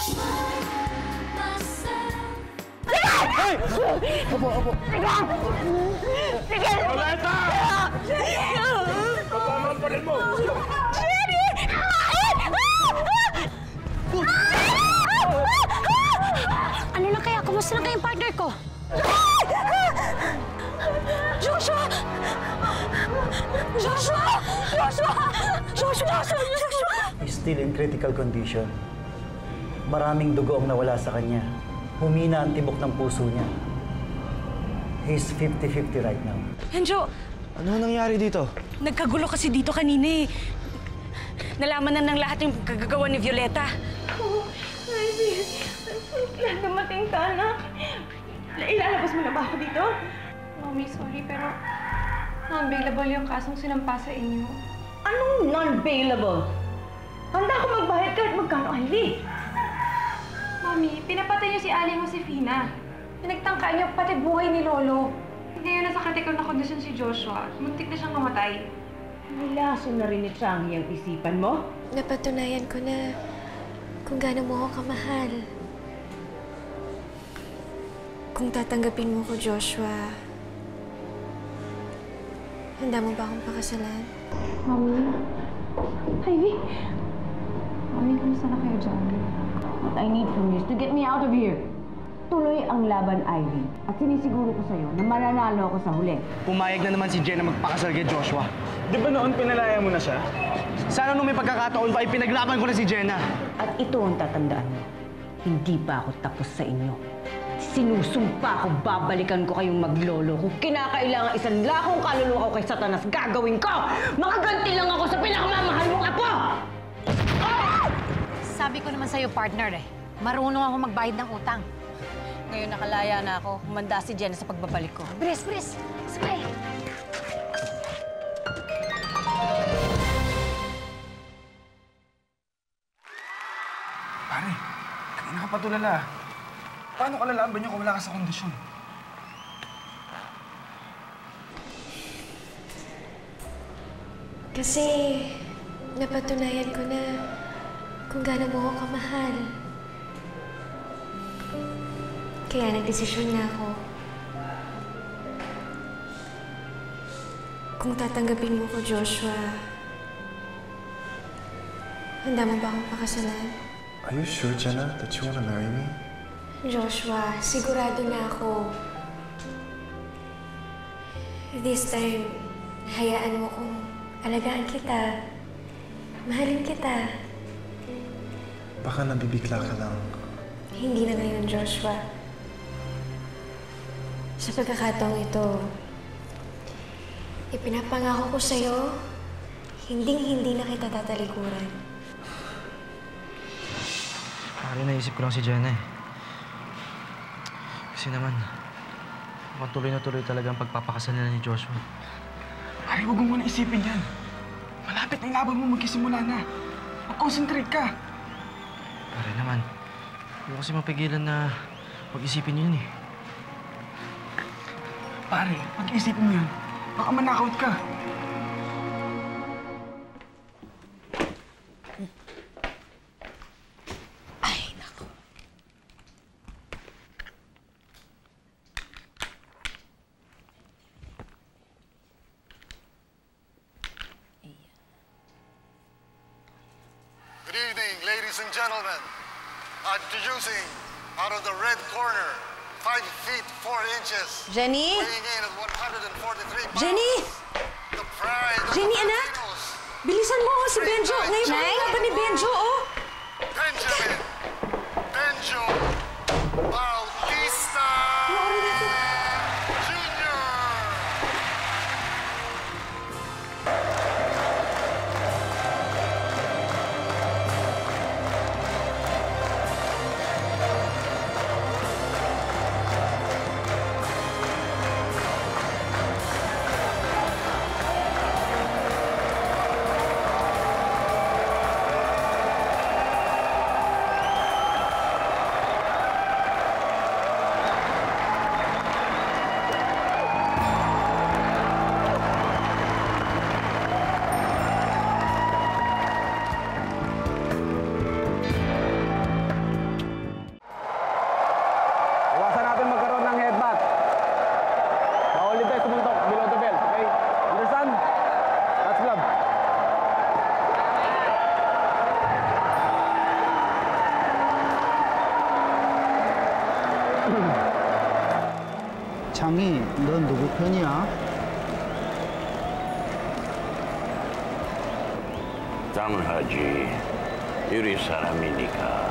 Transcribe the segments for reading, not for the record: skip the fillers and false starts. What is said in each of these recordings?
Hey! Opo, opo. Sige! Violeta! Papamalparin mo! Jenny! Ano na kaya? Kumusta na kayong partner ko? Joshua! Joshua! Joshua! Joshua! Joshua! He's still in critical condition. Maraming dugo ang nawala sa kanya. Humina ang tibok ng puso niya. He's 50-50 right now. Enjo! Ano nangyari dito? Nagkagulo kasi dito kanina eh. Nalaman na ng lahat yung kagagawa ni Violeta. Oh, Ivy. Dumating ka, anak. Ilalabas mo na ba ako dito? Mommy, sorry, pero non-bailable yung kasong sinampa sa inyo. Anong non-bailable? Handa ako magbayad kahit magkano, Ivy. Mommy, pinapatay niyo si Aling Josefina. Pinagtangkaan niyo pati buhay ni Lolo. Ngayon nasa critical na kondisyon si Joshua. Muntik na siyang mamatay. May laso na rin ni Changi ang isipan mo? Napatunayan ko na kung gaano mo ako kamahal. Kung tatanggapin mo ko, Joshua, handa mo ba akong pakasalan? Mommy? Ivy, Mommy, kumusta na kayo dyan? what I need from you is to get me out of here. Tuloy ang laban, Ivy. At sinisiguro ko sa'yo na mananalo ako sa huli. Pumayag na naman si Jen na magpakasal kay Joshua. Di ba noon pinalaya mo na siya? Sana nung may pagkakataon pa, ipinaglaban ko na si Jenna. At ito ang tatandaan mo. Hindi pa ako tapos sa inyo. Sinusumpa ko, babalikan ko kayong maglolo. Kung kinakailangan isang lakong kaluluwa ko kay Satanas, gagawin ko! Makaganti lang ako sa pinakamamahal mong apo! Sabi ko naman sa'yo, partner eh. Marunong ako magbayad ng utang. Ngayon nakalaya na ako. Humanda si Jenna sa pagbabalik ko. Bilis, bilis! Sabay! Pare, kanina ka pa tulala. Paano ka lalaban niyo kung wala ka sa kondisyon? Kasi napatunayan ko na kung gaano mo ako kamahal. Kaya nagdesisyon na ako. Kung tatanggapin mo ko, Joshua, handa mo ba akong pakasalan? Are you sure, Jenna, that you want to marry me? Joshua, sigurado na ako. This time, hayaan mo kong alagaan kita. Mahalin kita. Baka nabibigla ka lang. Hindi na ngayon, Joshua. Sa pagkakataong ito, ipinapangako ko sa'yo, hinding-hindi na kita tatalikuran. Pare, naisip ko lang si Jenna eh. Kasi naman, mukhang tuloy na tuloy talaga ang pagpapakasal nila ni Joshua. Pare, huwag mo muna isipin yan. Malapit na yung laban mo magkisimula na. Mag-concentrate ka. Pare naman, hindi ko kasi mapigilan na mag-isipin yun eh. Pare, pag-isipin mo yan, baka manakaut ka. Good evening, ladies and gentlemen. Introducing out of the red corner, 5 feet 4 inches. Jenny? Weighing in at 143 pounds. Jenny? The pride of Jenny, the anak? Filipinos. Bilisan mo si Benjo. Ngayon pa ang laban ni Benjo, oh. Benjamin Benjo Bautista Jr. 창희, 넌 누구 편이야? 당연하지. 유리 사람이니까.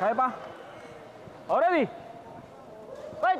Kaya pa? Oh, ready? Fight!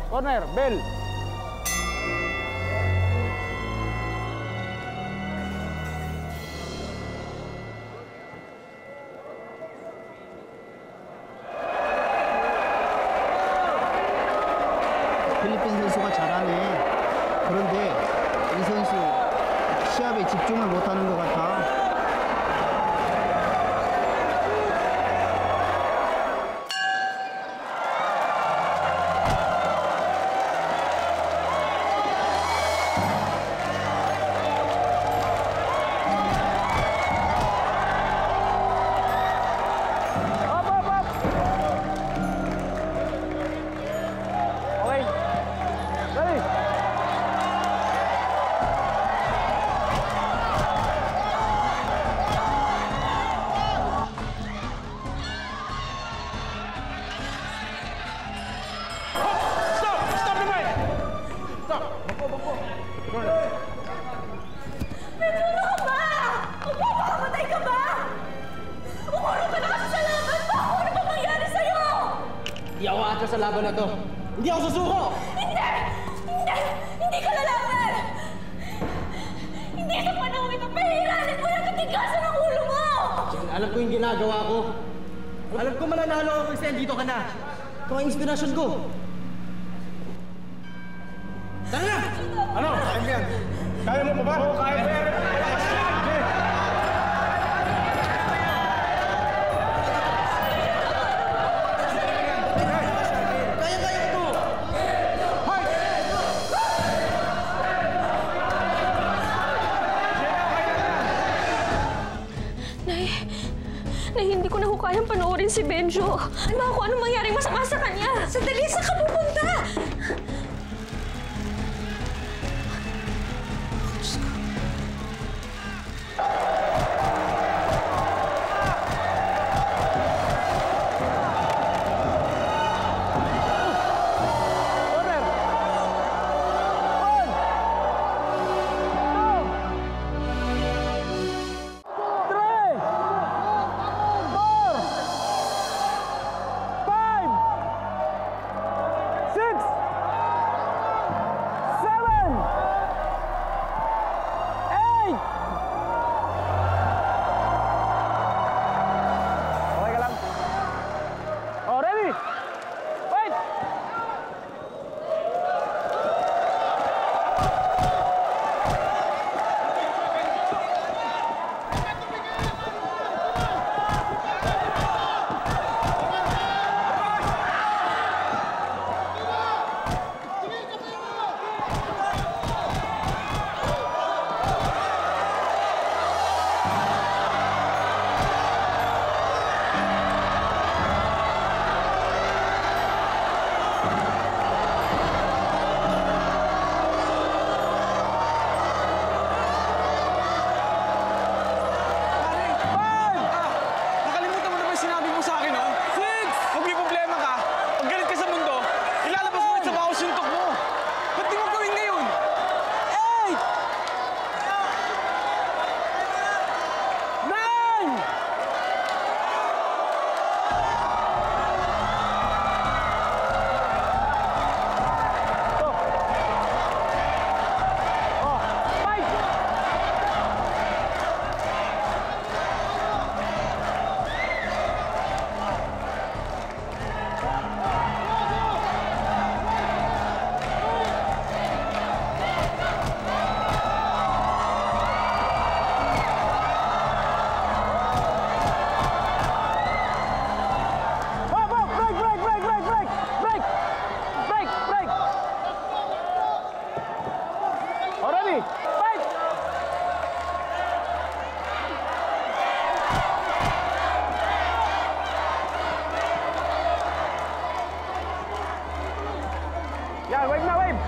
Corner, bell. 필리핀 선수가 잘하네. 그런데 이 선수 시합에 집중을 못하는 것 같아. laban na to. Hindi ako susuko! Hindi! Hindi! Hindi ka lalaban! Hindi sa panahon ito, pahiranin mo lang katigasan ang ulo mo! Alam ko yung ginagawa ko. Alam ko mananalo ako kasi dito ka na. Ito ang inspirasyon ko. Tara na! Ano? Kaya mo yan? Kaya mo pa ba? Oo, kaya mo yan. Nay, hindi ko na ho kayang panoorin si Benjo. Ano ako, anong mangyaring masama sa kanya? Sandali, saan ka pupunta? Yan, wave na, wave!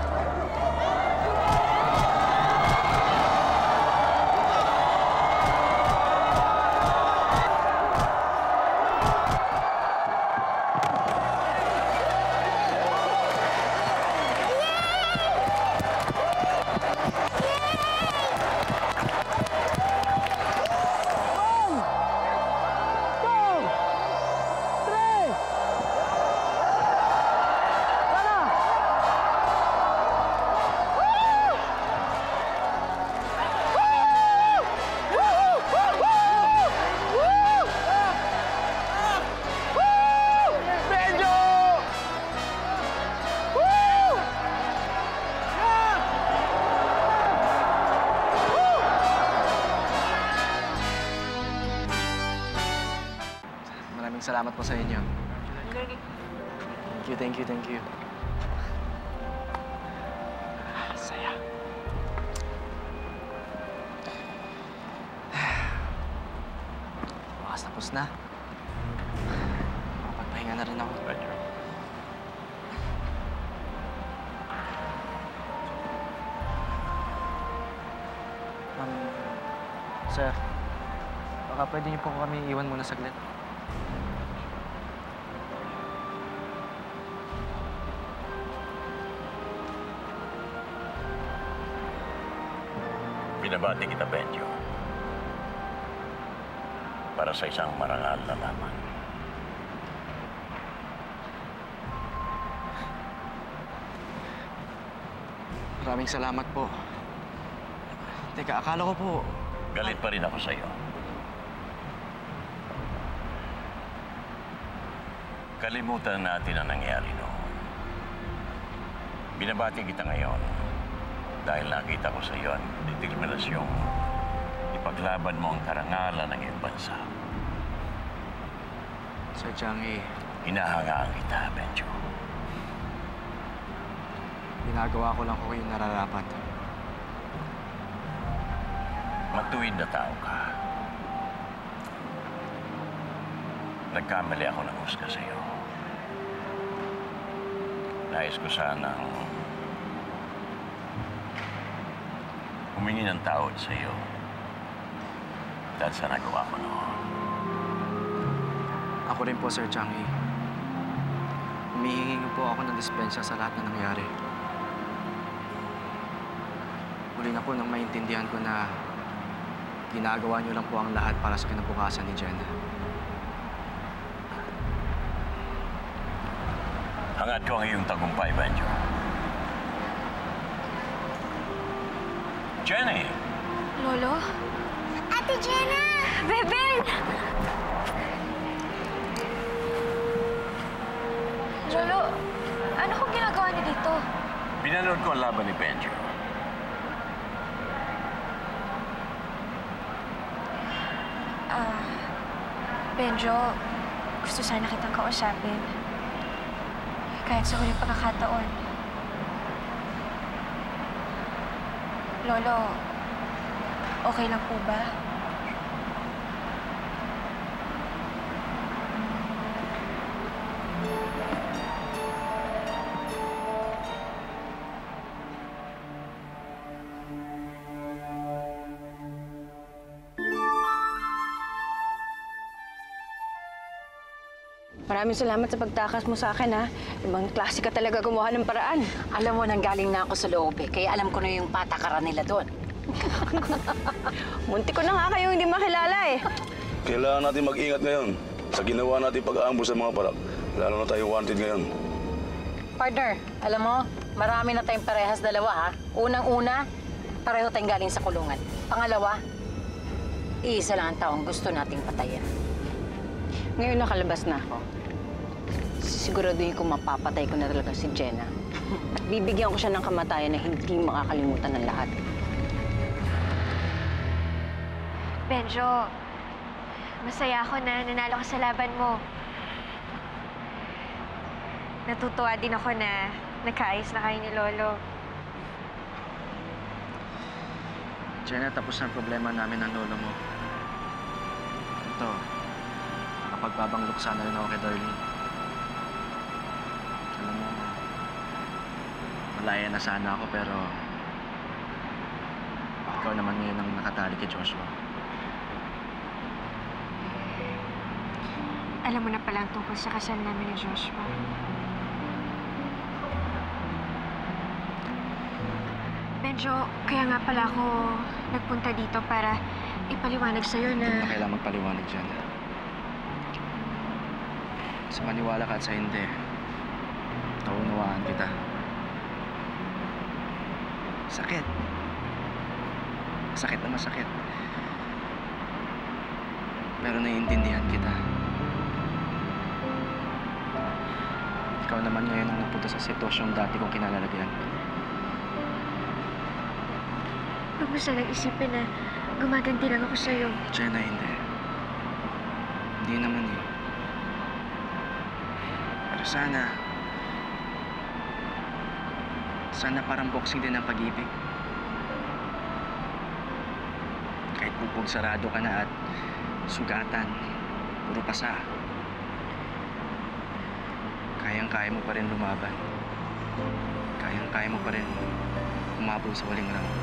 Salamat po sa inyo. Thank you. Saya. Wakas tapos na. Makapagpahinga na rin ako. Roger. Sir, baka pwede niyo po kami iwan muna saglit. Binabati kita, Benjo. Para sa isang marangal na laman. Maraming salamat po. Teka, akala ko po... Galit pa rin ako sa'yo. Kalimutan natin ang nangyari noon. Binabati kita ngayon dahil nakita ko sa iyo ang determinasyong ipaglaban mo ang karangalan ng iyong bansa. Sir Changi, hinahangaan kita, Benjo. Ginagawa ko lang ko yung nararapat. Matuwid na tao ka. Nagkamali ako ng husga sa iyo. Nais ko sanang humingi ng tawad sa iyo dahil sa nagawa ko noon. Ako rin po, Sir Changi. Humihingi po ako ng dispensya sa lahat na nangyari. Muli na po nang maintindihan ko na ginagawa niyo lang po ang lahat para sa kinabukasan ni Jenna. Hangad ko ang iyong tagumpay, Benjo. Jenny! Lolo? Ate Jenna! Bebeng! Lolo, ano kong ginagawa niyo dito? Pinanood ko ang laban ni Benjo. Benjo, gusto sana kitang kausapin. Kahit sa huling pagkakataon. Lolo, okay lang po ba? Maraming salamat sa pagtakas mo sa akin, ha? Ibang klase ka talaga gumawa ng paraan. Alam mo, nanggaling na ako sa loob eh. Kaya alam ko na yung patakaran nila doon. Munti ko na nga kayong hindi makilala eh. Kailangan natin mag-ingat ngayon sa ginawa natin pag-aambus sa mga parak. Lalo na tayong wanted ngayon. Partner, alam mo, marami na tayong parehas dalawa, ha? Unang-una, pareho tayong galing sa kulungan. Pangalawa, iisa lang ang taong gusto nating patayin. Ngayon nakalabas na ako. Siguraduhin ko mapapatay ko na talaga si Jenna. At bibigyan ko siya ng kamatayan na hindi makakalimutan ng lahat. Benjo, masaya ako na nanalo ka sa laban mo. Natutuwa din ako na nagkaayos na kayo ni Lolo. Jenna, tapos na ang problema namin ng lolo mo. Ito, nakapagbabanglok sana rin ako kay Darlene. Alam mo, malaya na sana ako pero ikaw naman ngayon ang nakatali kay Joshua. Alam mo na pala ang tungkol sa kasal namin ni Joshua. Benjo, kaya nga pala ako nagpunta dito para ipaliwanag sa'yo na... Hindi na kailangan magpaliwanag dyan. Sa maniwala ka at sa hindi, naunawaan kita. Sakit. Sakit na masakit. Pero naiintindihan kita. Ikaw naman ngayon ang nagpunta sa sitwasyong dati kong kinalalagyan. Huwag mo sanang isipin na gumaganti lang ako sa'yo. Jenna, hindi. Hindi naman eh. Pero sana parang boxing din ang pag-ibig. Kahit bubog sarado ka na at sugatan, puro pasa. Kayang-kaya mo pa rin lumaban. Kayang-kaya mo pa rin umabol sa waling round.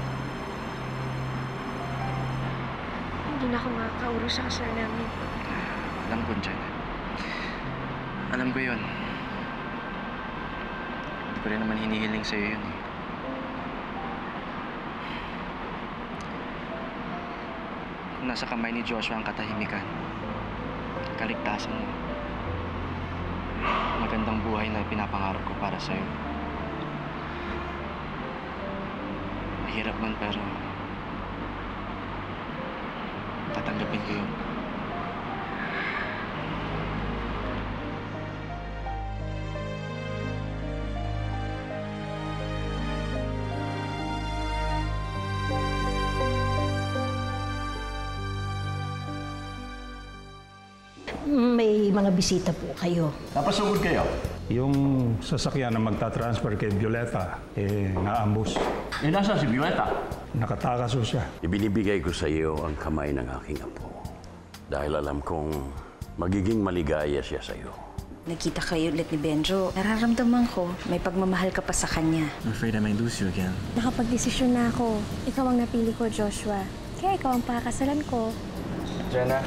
Hindi na ako makakaulo sa kasal namin. Alam ko, Jenna. Alam ko yun. Hindi ko rin naman hinihiling sa'yo yun eh. Kung nasa kamay ni Joshua ang katahimikan, kaligtasan mo, magandang buhay na pinapangarap ko para sa'yo. Mahirap man pero tatanggapin ko yun. May mga bisita po kayo. Napasugod kayo? Yung sasakyan na magta-transfer kay Violeta, naambus. Nasaan si Violeta? Nakatakas siya. Ibinibigay ko sa iyo ang kamay ng aking apo. Dahil alam kong magiging maligaya siya sa iyo. Nakita kayo ulit ni Benjo. Nararamdaman ko, may pagmamahal ka pa sa kanya. I'm afraid I may lose you again. Nakapag-desisyon na ako. Ikaw ang napili ko, Joshua. Kaya ikaw ang pakakasalan ko. Jenna,